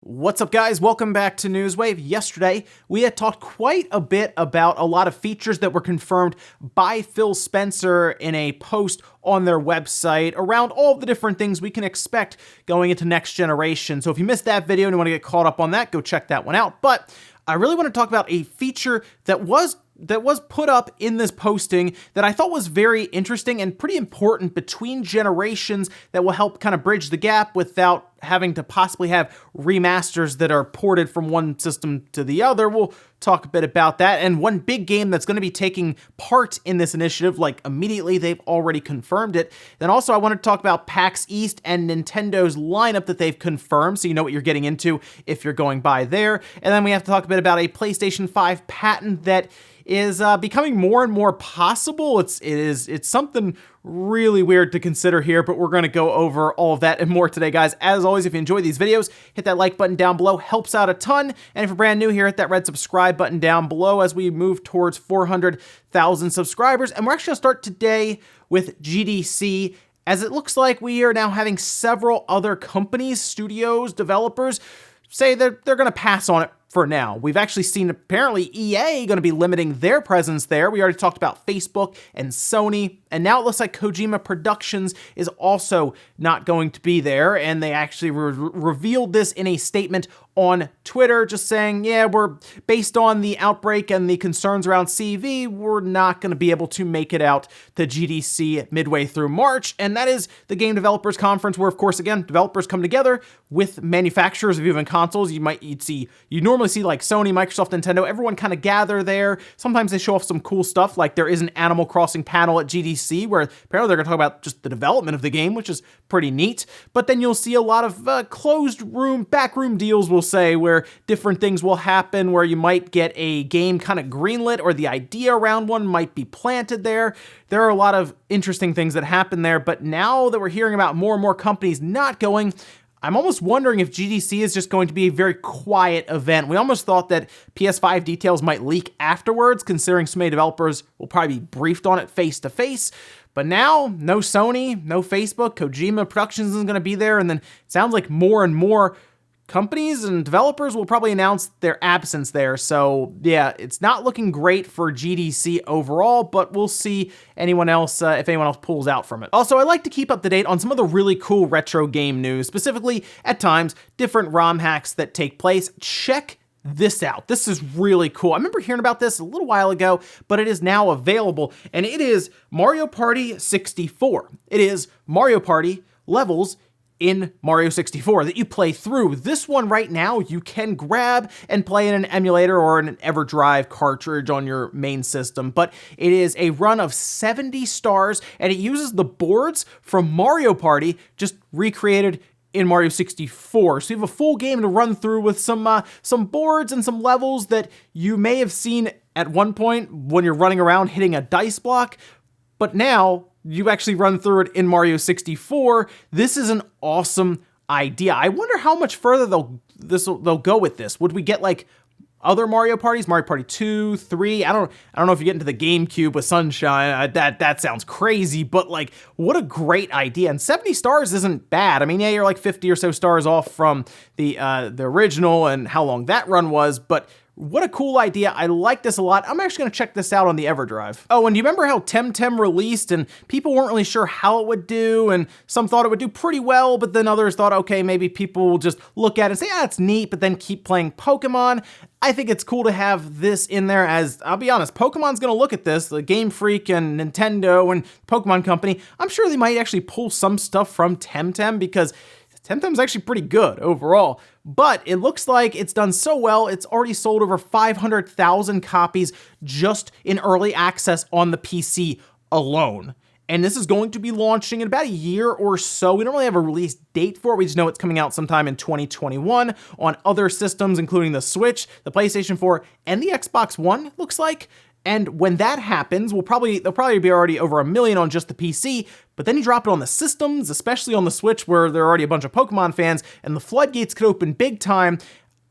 What's up, guys? Welcome back to Newswave. Yesterday, we had talked quite a bit about a lot of features that were confirmed by Phil Spencer in a post on their website around all of the different things we can expect going into next generation. So if you missed that video and you want to get caught up on that, go check that one out. But I really want to talk about a feature that was put up in this posting that I thought was very interesting and pretty important between generations that will help kind of bridge the gap without having to possibly have remasters that are ported from one system to the other. We'll talk a bit about that. And one big game that's going to be taking part in this initiative, like immediately, they've already confirmed it. Then also I want to talk about PAX East and Nintendo's lineup that they've confirmed, so you know what you're getting into if you're going by there. And then we have to talk a bit about a PlayStation 5 patent that is becoming more and more possible. It's something really weird to consider here, but we're going to go over all of that and more today, guys. As always, if you enjoy these videos, hit that like button down below, helps out a ton. And if you're brand new here, hit that red subscribe button down below as we move towards 400,000 subscribers. And we're actually going to start today with GDC, as it looks like we are now having several other companies, studios, developers say that they're going to pass on it for now. We've actually seen apparently EA going to be limiting their presence there. We already talked about Facebook and Sony, and now it looks like Kojima Productions is also not going to be there, and they actually revealed this in a statement on Twitter, just saying, yeah, we're based on the outbreak and the concerns around CV, we're not going to be able to make it out to GDC midway through March. And that is the Game Developers Conference, where, of course, again, developers come together with manufacturers of even consoles. You normally see like Sony, Microsoft, Nintendo, everyone kind of gather there. Sometimes they show off some cool stuff, like there is an Animal Crossing panel at GDC where apparently they're going to talk about just the development of the game, which is pretty neat. But then you'll see a lot of closed room, backroom deals, we'll say, where different things will happen, where you might get a game kind of greenlit or the idea around one might be planted there. There are a lot of interesting things that happen there, but now that we're hearing about more and more companies not going, I'm almost wondering if GDC is just going to be a very quiet event. We almost thought that PS5 details might leak afterwards, considering so many developers will probably be briefed on it face to face. But now, no Sony, no Facebook, Kojima Productions isn't going to be there, and then it sounds like more and more companies and developers will probably announce their absence there. So yeah, it's not looking great for GDC overall, but we'll see anyone else if anyone else pulls out from it. Also, I like to keep up to date on some of the really cool retro game news, specifically at times different ROM hacks that take place. Check this out. This is really cool. I remember hearing about this a little while ago, but it is now available, and it is Mario Party 64. It is Mario Party levels in Mario 64 that you play through. This one right now you can grab and play in an emulator or in an EverDrive cartridge on your main system, but it is a run of 70 stars, and it uses the boards from Mario Party just recreated in Mario 64. So you have a full game to run through with some boards and some levels that you may have seen at one point when you're running around hitting a dice block, but now you actually run through it in Mario 64. This is an awesome idea. I wonder how much further they'll go with this. Would we get like other Mario Parties, Mario Party 2, 3? I don't know if you get into the GameCube with Sunshine. That sounds crazy, but like, what a great idea. And 70 stars isn't bad. I mean, yeah, you're like 50 or so stars off from the original and how long that run was, but what a cool idea. I like this a lot. I'm actually going to check this out on the EverDrive. Oh, and do you remember how Temtem released and people weren't really sure how it would do, and some thought it would do pretty well, but then others thought, okay, maybe people will just look at it and say, ah, it's neat, but then keep playing Pokemon. I think it's cool to have this in there, as, I'll be honest, Pokemon's going to look at this, the Game Freak and Nintendo and Pokemon Company. I'm sure they might actually pull some stuff from Temtem, because Temtem's actually pretty good overall, but it looks like it's done so well, it's already sold over 500,000 copies just in early access on the PC alone. And this is going to be launching in about a year or so. We don't really have a release date for it. We just know it's coming out sometime in 2021 on other systems, including the Switch, the PlayStation 4, and the Xbox One, it looks like. And when that happens, they'll probably be already over 1 million on just the PC, but then you drop it on the systems, especially on the Switch, where there are already a bunch of Pokemon fans, and the floodgates could open big time.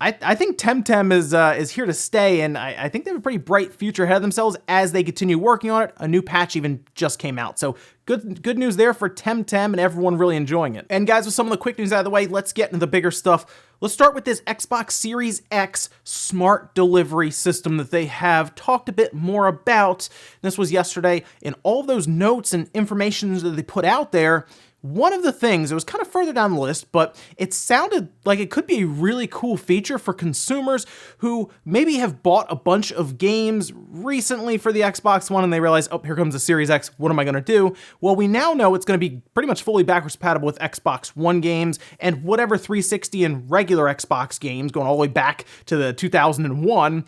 I think Temtem is here to stay, and I think they have a pretty bright future ahead of themselves as they continue working on it. A new patch even just came out, so good news there for Temtem and everyone really enjoying it. And guys, with some of the quick news out of the way, let's get into the bigger stuff. Let's start with this Xbox Series X smart delivery system that they have talked a bit more about. This was yesterday. In all of those notes and information that they put out there, one of the things, it was kind of further down the list, but it sounded like it could be a really cool feature for consumers who maybe have bought a bunch of games recently for the Xbox One and they realize, oh, here comes the Series X, what am I going to do? Well, we now know it's going to be pretty much fully backwards compatible with Xbox One games and whatever 360 and regular Xbox games, going all the way back to the 2001.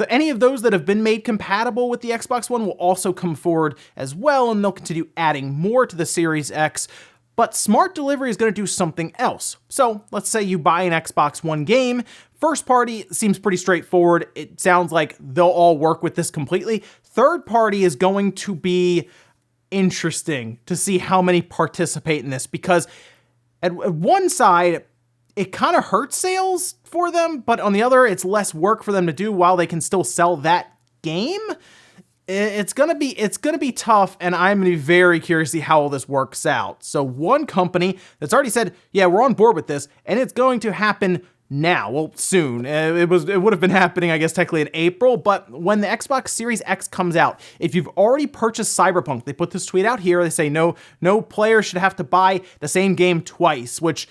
Any of those that have been made compatible with the Xbox One will also come forward as well, and they'll continue adding more to the Series X. But smart delivery is going to do something else. So let's say you buy an Xbox One game. First party seems pretty straightforward. It sounds like they'll all work with this completely. Third party is going to be interesting to see how many participate in this, because at one side, it kind of hurts sales for them, but on the other, it's less work for them to do while they can still sell that game. It's gonna be tough, and I'm gonna be very curious to see how all this works out. So one company that's already said, yeah, we're on board with this, and it's going to happen now. Well, soon. It would have been happening, I guess, technically in April, but when the Xbox Series X comes out, if you've already purchased Cyberpunk, they put this tweet out here, they say no player should have to buy the same game twice, which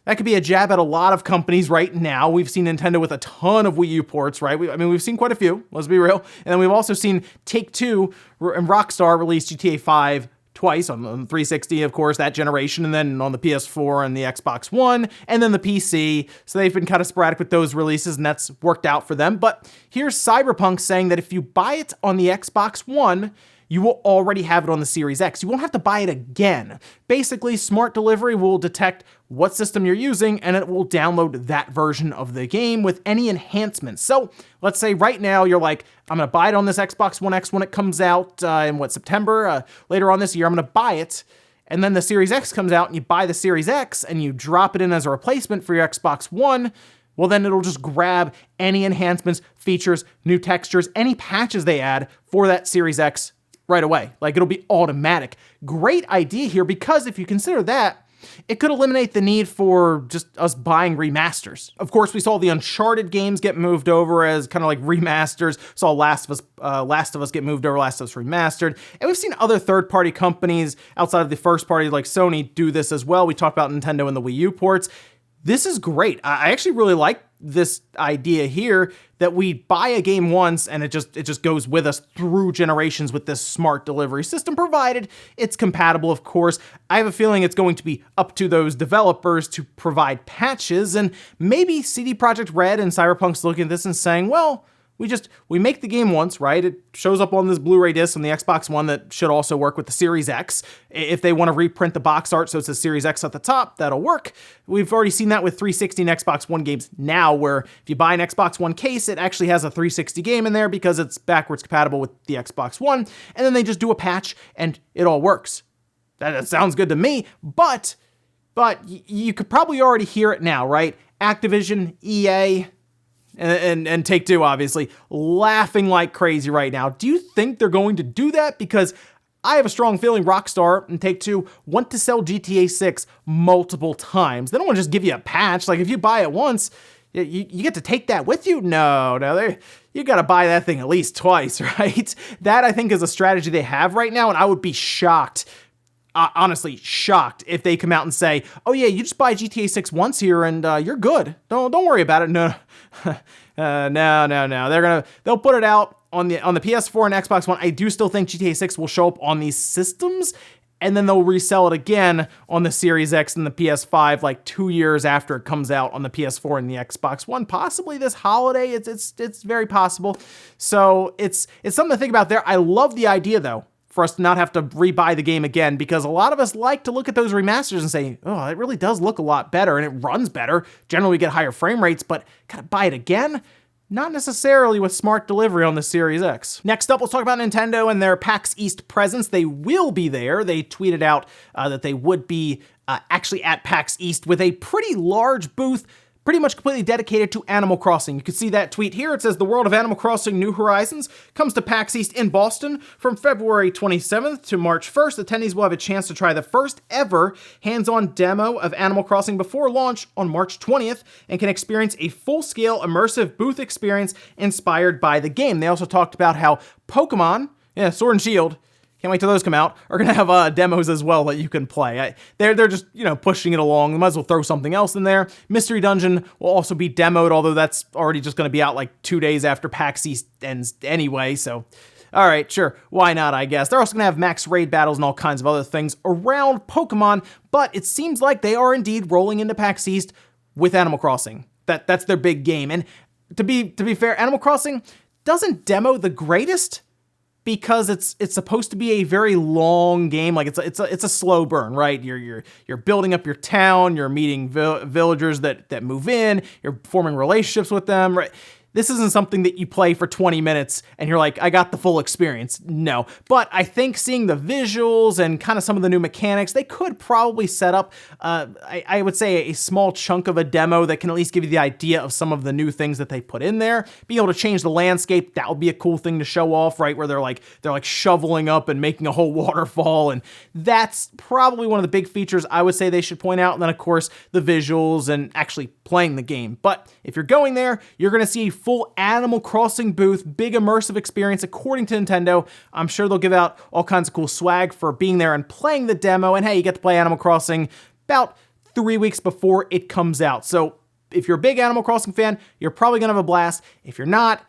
that could be a jab at a lot of companies right now. We've seen Nintendo with a ton of Wii U ports, right? We've seen quite a few, let's be real. And then we've also seen Take-Two and Rockstar release GTA 5 twice on the 360, of course, that generation, and then on the PS4 and the Xbox One, and then the PC. So they've been kind of sporadic with those releases, and that's worked out for them. But here's Cyberpunk saying that if you buy it on the Xbox One, you will already have it on the Series X. You won't have to buy it again. Basically, smart delivery will detect what system you're using, and it will download that version of the game with any enhancements. So let's say right now you're like, I'm going to buy it on this Xbox One X when it comes out in September, later on this year, I'm going to buy it. And then the Series X comes out and you buy the Series X and you drop it in as a replacement for your Xbox One. Well, then it'll just grab any enhancements, features, new textures, any patches they add for that Series X right away. Like, it'll be automatic. Great idea here, because if you consider that, it could eliminate the need for just us buying remasters. Of course, we saw the Uncharted games get moved over as kind of like remasters. Saw Last of Us get moved over, Last of Us Remastered. And we've seen other third-party companies outside of the first party like Sony do this as well. We talked about Nintendo and the Wii U ports. This is great. I actually really like this idea here that we buy a game once and it just goes with us through generations with this smart delivery system, provided it's compatible, of course. I have a feeling it's going to be up to those developers to provide patches, and maybe CD Projekt Red and Cyberpunk's looking at this and saying, well, we make the game once, right? It shows up on this Blu-ray disc on the Xbox One that should also work with the Series X. If they want to reprint the box art so it's a Series X at the top, that'll work. We've already seen that with 360 and Xbox One games now, where if you buy an Xbox One case, it actually has a 360 game in there because it's backwards compatible with the Xbox One, and then they just do a patch and it all works. That sounds good to me, but you could probably already hear it now, right? Activision, EA, and Take-Two, obviously, laughing like crazy right now. Do you think they're going to do that? Because I have a strong feeling Rockstar and Take-Two want to sell GTA 6 multiple times. They don't want to just give you a patch. Like, if you buy it once, you get to take that with you? No, you got to buy that thing at least twice, right? That, I think, is a strategy they have right now, and I would be shocked, honestly shocked, if they come out and say, oh yeah, you just buy GTA 6 once here and you're good. Don't worry about it. No. No. They'll put it out on the PS4 and Xbox One. I do still think GTA 6 will show up on these systems, and then they'll resell it again on the Series X and the PS5 like 2 years after it comes out on the PS4 and the Xbox One, possibly this holiday. It's very possible. So it's something to think about there. I love the idea, though, for us to not have to rebuy the game again, because a lot of us like to look at those remasters and say, oh, it really does look a lot better and it runs better. Generally, we get higher frame rates, but gotta buy it again? Not necessarily with smart delivery on the Series X. Next up, let's talk about Nintendo and their PAX East presence. They will be there. They tweeted out that they would be actually at PAX East with a pretty large booth, pretty much completely dedicated to Animal Crossing. You can see that tweet here. It says, "The world of Animal Crossing New Horizons comes to PAX East in Boston from February 27th to March 1st. Attendees will have a chance to try the first ever hands-on demo of Animal Crossing before launch on March 20th and can experience a full-scale immersive booth experience inspired by the game." They also talked about how Pokemon, Sword and Shield, can't wait till those come out, are going to have demos as well that you can play. They're just, pushing it along. They might as well throw something else in there. Mystery Dungeon will also be demoed, although that's already just going to be out like 2 days after PAX East ends anyway, so all right, sure, why not, I guess. They're also going to have max raid battles and all kinds of other things around Pokemon, but it seems like they are indeed rolling into PAX East with Animal Crossing. That's their big game. And to be fair, Animal Crossing doesn't demo the greatest, because it's supposed to be a very long game. Like it's a slow burn, right? You're building up your town, you're meeting villagers that move in, you're forming relationships with them, right? This isn't something that you play for 20 minutes and you're like, I got the full experience. No. But I think seeing the visuals and kind of some of the new mechanics, they could probably set up, I would say, a small chunk of a demo that can at least give you the idea of some of the new things that they put in there. Being able to change the landscape, that would be a cool thing to show off, right? Where they're like shoveling up and making a whole waterfall. And that's probably one of the big features I would say they should point out. And then, of course, the visuals and actually playing the game. But if you're going there, you're going to see a full Animal Crossing booth, big immersive experience according to Nintendo. I'm sure they'll give out all kinds of cool swag for being there and playing the demo. And hey, you get to play Animal Crossing about 3 weeks before it comes out. So if you're a big Animal Crossing fan, you're probably going to have a blast. If you're not,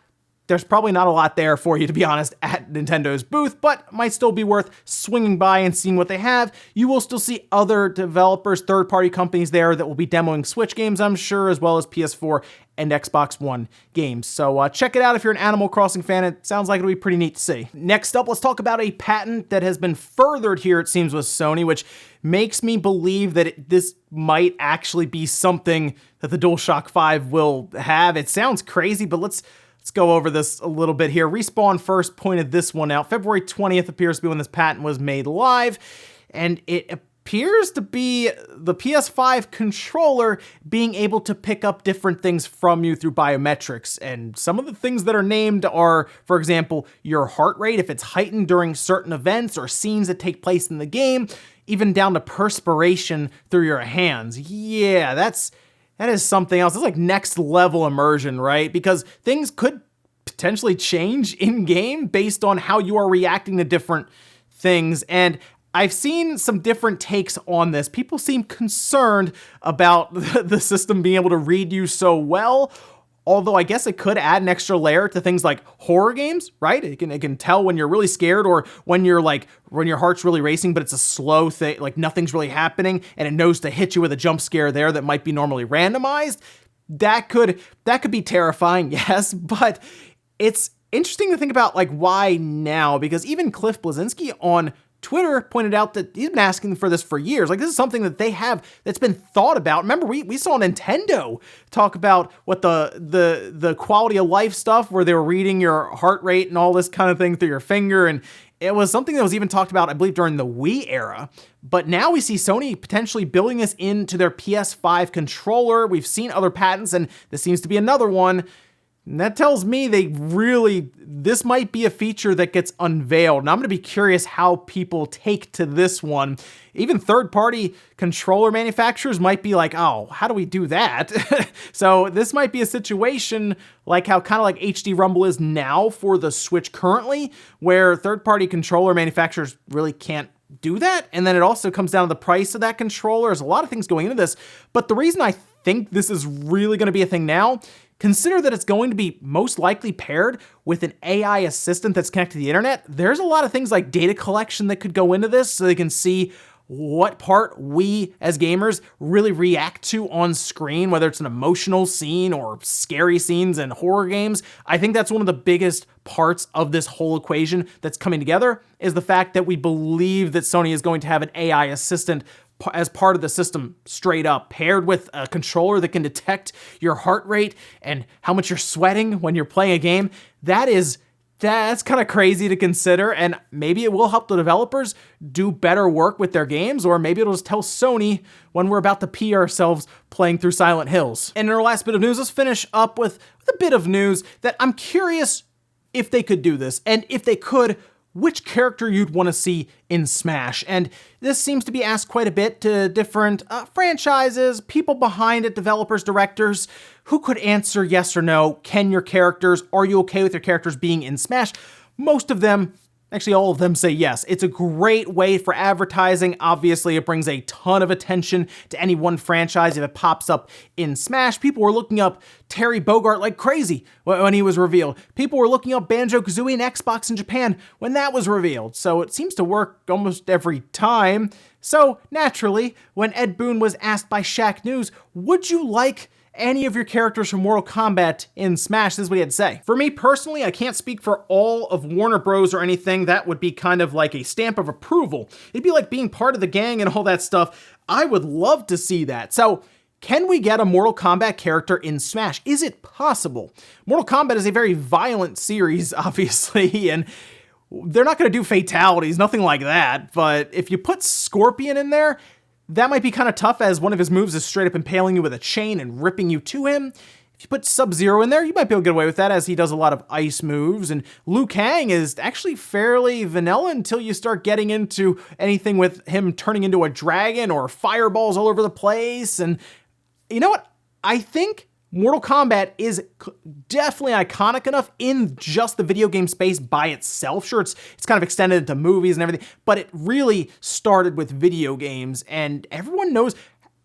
there's probably not a lot there for you, to be honest, at Nintendo's booth, but might still be worth swinging by and seeing what they have. You will still see other developers, third-party companies there that will be demoing Switch games, I'm sure, as well as PS4 and Xbox One games. So check it out if you're an Animal Crossing fan. It sounds like it'll be pretty neat to see. Next up, let's talk about a patent that has been furthered here, it seems, with Sony, which makes me believe that this might actually be something that the DualShock 5 will have. It sounds crazy, but let's go over this a little bit here. Respawn first pointed this one out. February 20th appears to be when this patent was made live, and it appears to be the PS5 controller being able to pick up different things from you through biometrics. And some of the things that are named are, for example, your heart rate, if it's heightened during certain events or scenes that take place in the game, even down to perspiration through your hands. Yeah, that is something else. It's like next level immersion, right? Because things could potentially change in game based on how you are reacting to different things. And I've seen some different takes on this. People seem concerned about the system being able to read you so well. Although I guess it could add an extra layer to things like horror games, right? It can tell when you're really scared or when your heart's really racing, but it's a slow thing, like nothing's really happening, and it knows to hit you with a jump scare there that might be normally randomized. That could be terrifying, yes, but it's interesting to think about like why now, because even Cliff Bleszinski on Twitter pointed out that he's been asking for this for years. Like, this is something that they have that's been thought about. Remember, we saw Nintendo talk about what the quality of life stuff where they were reading your heart rate and all this kind of thing through your finger. And it was something that was even talked about, I believe, during the Wii era. But now we see Sony potentially building this into their PS5 controller. We've seen other patents, and this seems to be another one. And that tells me this might be a feature that gets unveiled. And I'm going to be curious how people take to this one. Even third-party controller manufacturers might be like, oh, how do we do that? So this might be a situation like how kind of like HD Rumble is now for the Switch currently, where third-party controller manufacturers really can't do that. And then it also comes down to the price of that controller. There's a lot of things going into this. But the reason I think this is really going to be a thing now, consider that it's going to be most likely paired with an AI assistant that's connected to the internet. There's a lot of things like data collection that could go into this so they can see what part we as gamers really react to on screen, whether it's an emotional scene or scary scenes in horror games. I think that's one of the biggest parts of this whole equation that's coming together, is the fact that we believe that Sony is going to have an AI assistant as part of the system straight up, paired with a controller that can detect your heart rate and how much you're sweating when you're playing a game. That is That's kind of crazy to consider, and maybe it will help the developers do better work with their games, or maybe it'll just tell Sony when we're about to pee ourselves playing through Silent Hills. And in our last bit of news, let's finish up with a bit of news that I'm curious if they could do this, and if they could, which character you'd want to see in Smash. And this seems to be asked quite a bit to different franchises, people behind it, developers, directors, who could answer yes or no. Can your characters, are you okay with your characters being in Smash? Most of them, actually all of them, say yes. It's a great way for advertising. Obviously, it brings a ton of attention to any one franchise if it pops up in Smash. People were looking up Terry Bogard like crazy when he was revealed. People were looking up Banjo-Kazooie and Xbox in Japan when that was revealed. So it seems to work almost every time. So naturally, when Ed Boon was asked by Shaq News, would you like any of your characters from Mortal Kombat in Smash? This is what he had to say. For me personally, I can't speak for all of Warner Bros. Or anything. That would be kind of like a stamp of approval. It'd be like being part of the gang and all that stuff. I would love to see that. So, can we get a Mortal Kombat character in Smash? Is it possible? Mortal Kombat is a very violent series, obviously, and they're not going to do fatalities, nothing like that. But if you put Scorpion in there, that might be kind of tough, as one of his moves is straight up impaling you with a chain and ripping you to him. If you put Sub-Zero in there, you might be able to get away with that, as he does a lot of ice moves. And Liu Kang is actually fairly vanilla until you start getting into anything with him turning into a dragon or fireballs all over the place. And you know what? I think Mortal Kombat is definitely iconic enough in just the video game space by itself. Sure, it's kind of extended into movies and everything, but it really started with video games, and everyone knows.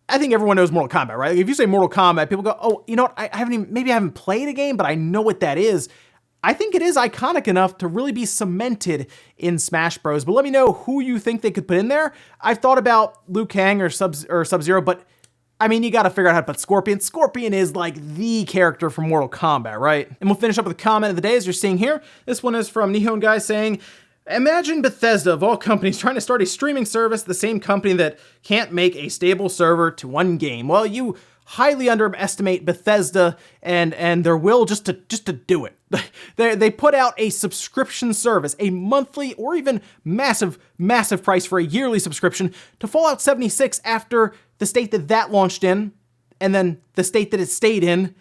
I think everyone knows Mortal Kombat, right? Like if you say Mortal Kombat, people go, "Oh, you know what? Maybe I haven't played a game, but I know what that is." I think it is iconic enough to really be cemented in Smash Bros. But let me know who you think they could put in there. I've thought about Liu Kang or Sub-Zero, but I mean, you gotta figure out how to put Scorpion. Scorpion is like the character from Mortal Kombat, right? And we'll finish up with the comment of the day, as you're seeing here. This one is from Nihon Guy saying, imagine Bethesda, of all companies, trying to start a streaming service, the same company that can't make a stable server to one game. Well, you highly underestimate Bethesda and their will just to do it. They put out a subscription service, a monthly or even massive price for a yearly subscription to Fallout 76 after the state that launched in, and then the state that it stayed in,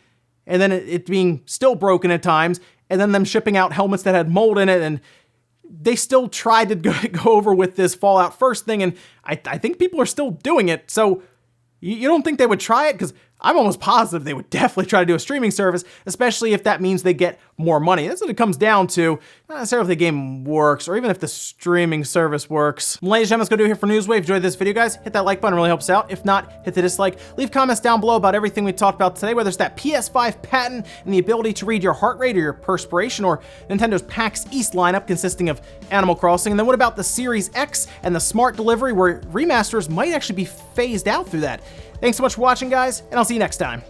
and then it being still broken at times, and then them shipping out helmets that had mold in it, and they still tried to go over with this Fallout First thing, and I think people are still doing it. So you don't think they would try it? Because I'm almost positive they would definitely try to do a streaming service, especially if that means they get more money. That's what it comes down to. Not necessarily if the game works, or even if the streaming service works. Ladies and gentlemen, that's going to do it here for Newswave. If you enjoyed this video, guys, hit that like button, it really helps out. If not, hit the dislike. Leave comments down below about everything we talked about today, whether it's that PS5 patent and the ability to read your heart rate or your perspiration, or Nintendo's PAX East lineup consisting of Animal Crossing. And then what about the Series X and the smart delivery, where remasters might actually be phased out through that? Thanks so much for watching, guys, and I'll see you next time.